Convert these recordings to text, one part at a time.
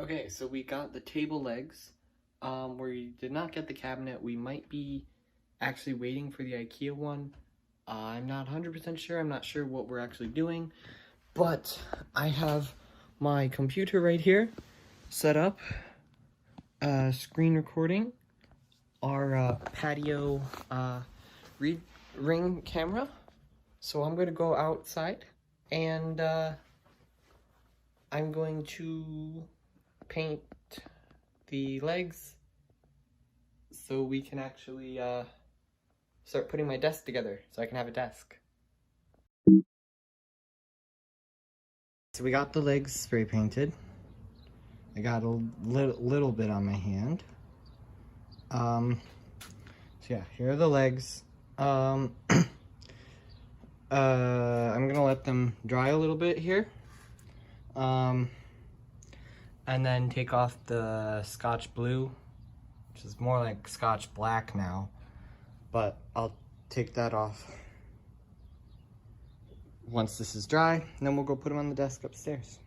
Okay, so we got the table legs. We did not get the cabinet. We might be actually waiting for the IKEA one. I'm not 100% sure. I'm not sure what we're actually doing. But I have my computer right here set up. Screen recording. Our patio ring camera. So I'm going to go outside and I'm going to paint the legs so we can actually start putting my desk together so I can have a desk. So we got the legs spray painted. I got a little bit on my hand. So yeah, here are the legs. I'm gonna let them dry a little bit here. And then take off the Scotch blue, which is more like Scotch black now, but I'll take that off once this is dry, and then we'll go put them on the desk upstairs.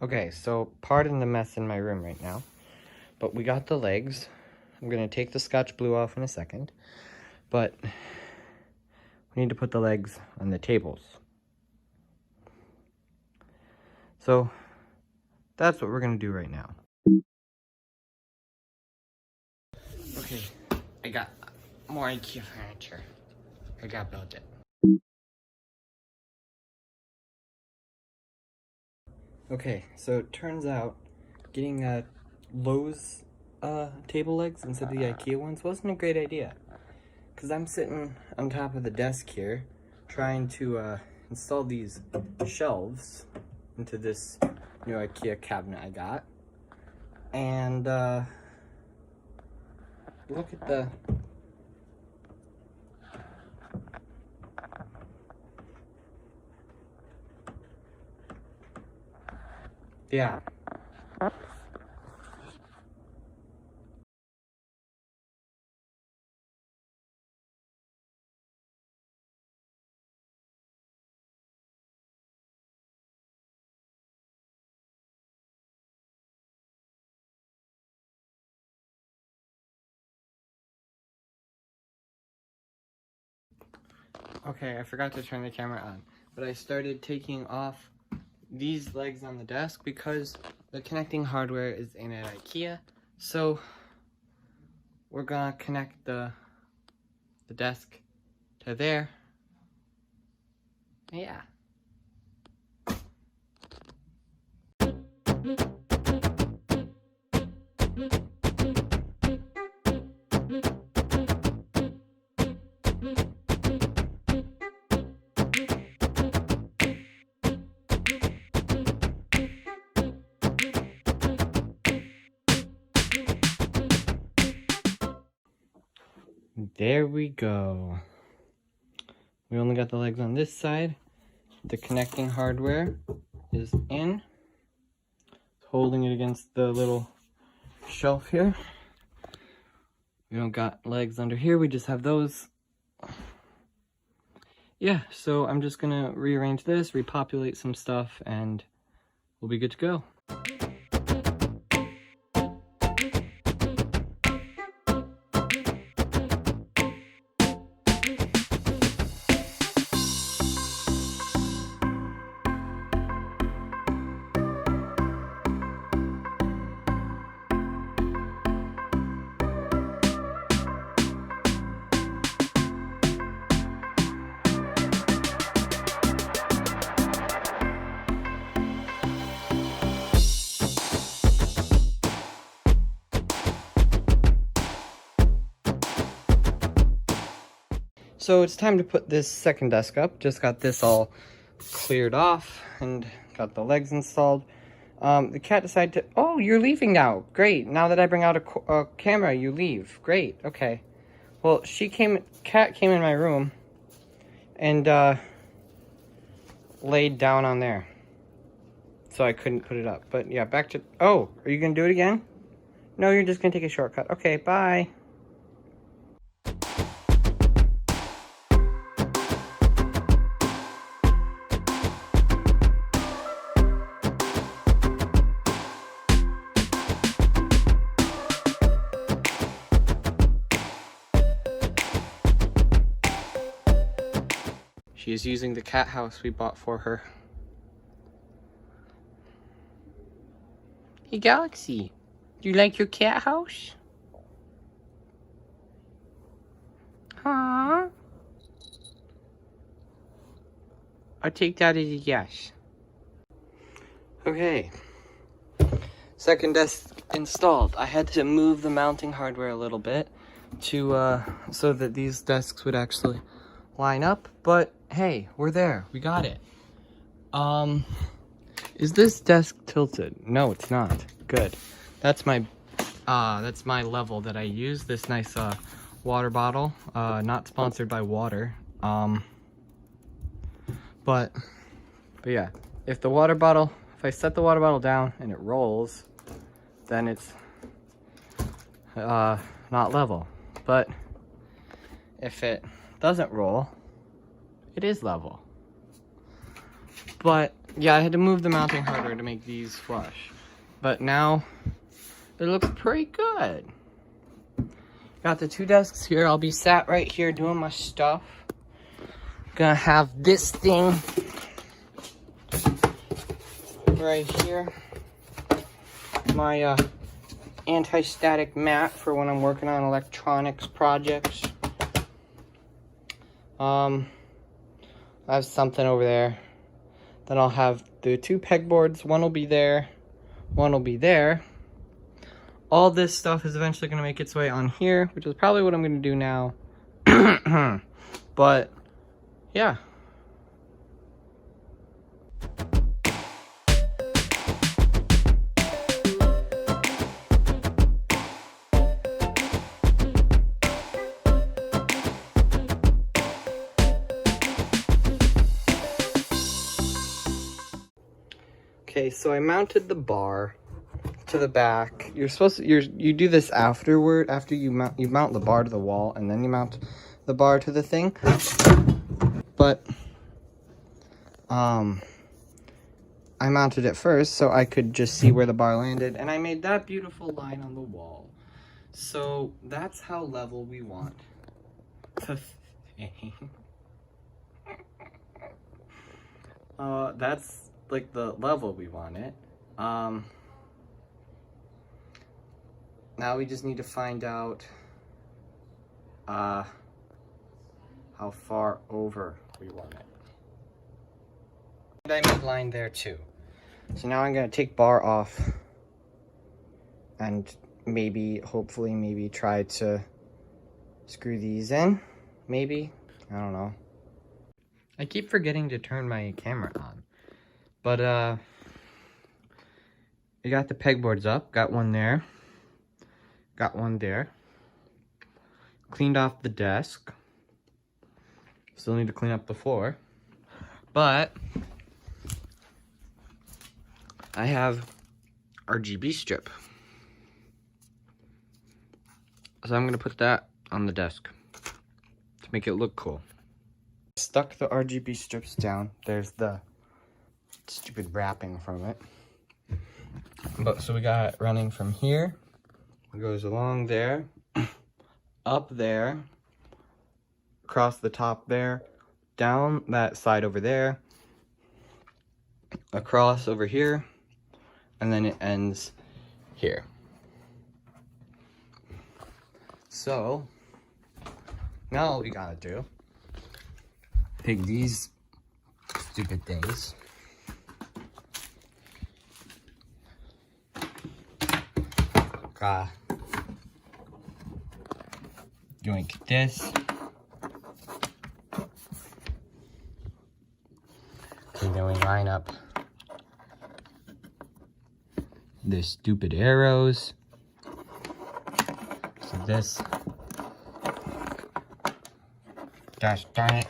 Okay, so pardon the mess in my room right now, but we got the legs. I'm gonna take the Scotch blue off in a second, but we need to put the legs on the tables. So that's what we're gonna do right now. Okay, I got more IKEA furniture. I gotta build it. Okay, so it turns out getting Lowe's table legs instead of the IKEA ones wasn't a great idea. Because I'm sitting on top of the desk here trying to install these shelves into this new IKEA cabinet I got. And look at the... Yeah. Okay, I forgot to turn the camera on, but I started taking off these legs on the desk because the connecting hardware is in at IKEA. So we're gonna connect the desk to there. Yeah. There we go. We only got the legs on this side. The connecting hardware is in. Holding it against the little shelf here. We don't got legs under here, we just have those. Yeah, so I'm just gonna rearrange this, repopulate some stuff, and we'll be good to go. So it's time to put this second desk up. Just got this all cleared off and got the legs installed. The cat decided to, oh, you're leaving now. Great. Now that I bring out a camera, you leave. Great. Okay. Well, cat came in my room and laid down on there. So I couldn't put it up. But yeah, back to, oh, are you going to do it again? No, you're just going to take a shortcut. Okay, bye. She is using the cat house we bought for her. Hey Galaxy, do you like your cat house? Huh? I'll take that as a yes. Okay. Second desk installed. I had to move the mounting hardware a little bit to so that these desks would actually line up, but hey, we're there. We got it. Is this desk tilted? No, it's not. Good. That's my level that I use. This nice water bottle. Not sponsored by water. But yeah, if I set the water bottle down and it rolls, then it's not level. But if it doesn't roll, it is level. But yeah, I had to move the mounting hardware to make these flush. But now it looks pretty good. Got the two desks here. I'll be sat right here doing my stuff. Gonna have this thing right here. My anti-static mat for when I'm working on electronics projects. I have something over there. Then I'll have the two pegboards. One will be there. One will be there. All this stuff is eventually going to make its way on here, which is probably what I'm going to do now. But, yeah. Okay, so I mounted the bar to the back. You're supposed to, you do this afterward, after you mount the bar to the wall, and then you mount the bar to the thing. But I mounted it first so I could just see where the bar landed, and I made that beautiful line on the wall. So that's how level we want the thing. That's like the level we want it. Now we just need to find out how far over we want it. And I made line there too. So now I'm gonna take bar off and hopefully try to screw these in. Maybe, I don't know. I keep forgetting to turn my camera on. But, I got the pegboards up, got one there, got one there, cleaned off the desk, still need to clean up the floor, but I have RGB strip, so I'm going to put that on the desk to make it look cool. Stuck the RGB strips down. There's the stupid wrapping from it. But so we got it running from here. It goes along there, up there, across the top there, down that side over there, across over here, and then it ends here. So now all we gotta do, take these stupid things, doink this. Okay, then we line up the stupid arrows. So this, gosh darn it.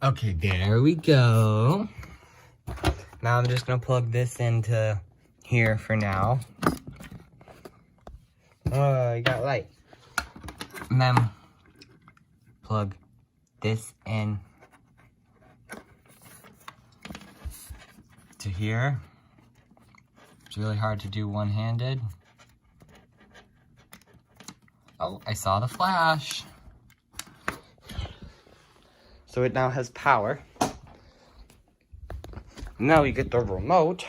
Okay, there we go. Now I'm just gonna plug this into here for now. Oh, you got light. And then plug this in to here. It's really hard to do one-handed. Oh, I saw the flash. So So it now has power. Now we get the remote.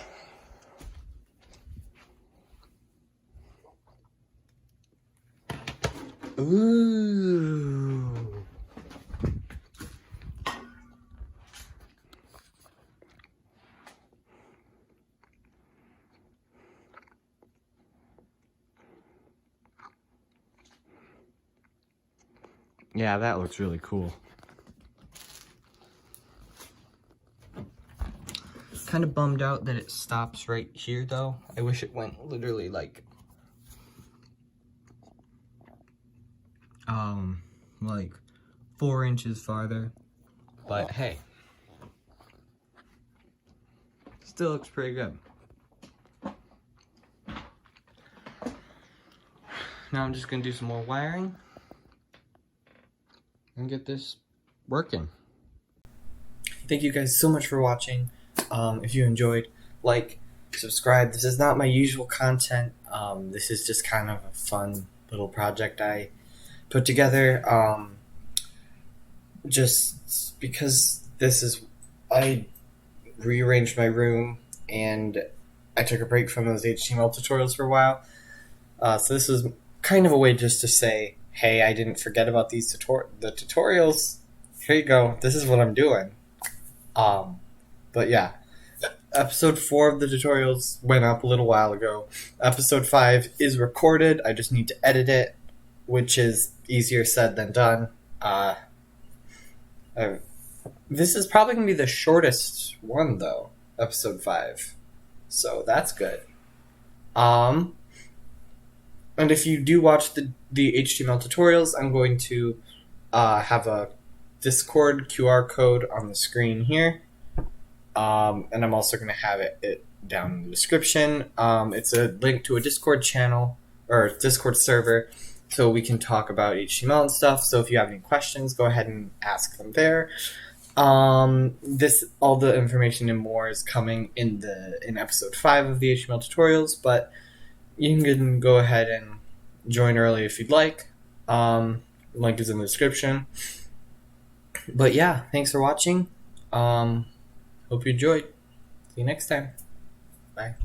Ooh. Yeah, that looks really cool. Kind of bummed out that it stops right here though. I wish it went literally like 4 inches farther. But hey, still looks pretty good. Now I'm just gonna do some more wiring and get this working. Thank you guys so much for watching. If you enjoyed, like, subscribe. This is not my usual content. This is just kind of a fun little project I put together. Just because I rearranged my room and I took a break from those HTML tutorials for a while. So this is kind of a way just to say, hey, I didn't forget about these tutorials. Here you go. This is what I'm doing. But yeah, episode 4 of the tutorials went up a little while ago. Episode 5 is recorded. I just need to edit it, which is easier said than done. This is probably going to be the shortest one, though, episode 5. So that's good. And if you do watch the HTML tutorials, I'm going to have a Discord QR code on the screen here. And I'm also going to have it down in the description. It's a link to a Discord channel or Discord server so we can talk about HTML and stuff. So if you have any questions, go ahead and ask them there. All the information and more is coming in episode 5 of the HTML tutorials, but you can go ahead and join early if you'd like. Link is in the description. But yeah, thanks for watching. Hope you enjoyed. See you next time. Bye.